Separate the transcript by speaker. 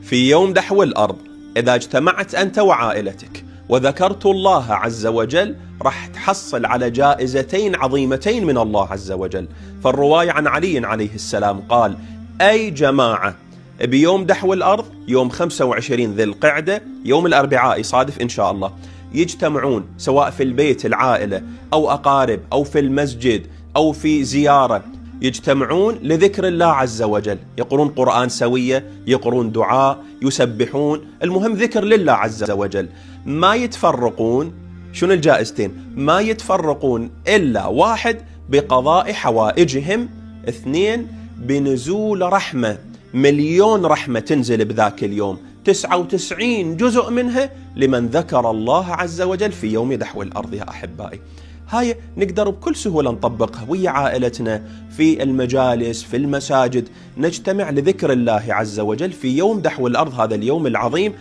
Speaker 1: في يوم دحو الأرض إذا اجتمعت أنت وعائلتك وذكرت الله عز وجل راح تحصل على جائزتين عظيمتين من الله عز وجل. فالرواية عن علي عليه السلام قال: أي جماعة بيوم دحو الأرض يوم 25 ذي القعدة يوم الأربعاء يصادف إن شاء الله، يجتمعون سواء في البيت العائلة أو أقارب أو في المسجد أو في زيارة، يجتمعون لذكر الله عز وجل، يقرون قرآن سوية، يقرون دعاء، يسبحون، المهم ذكر لله عز وجل. ما يتفرقون. شنو الجائزتين؟ ما يتفرقون إلا: واحد بقضاء حوائجهم، اثنين بنزول رحمة، 1,000,000 رحمة تنزل بذاك اليوم، 99 جزء منها لمن ذكر الله عز وجل في يوم دحو الأرض. يا أحبائي، هاي نقدر بكل سهولة نطبقها ويا عائلتنا في المجالس، في المساجد، نجتمع لذكر الله عز وجل في يوم دحو الأرض، هذا اليوم العظيم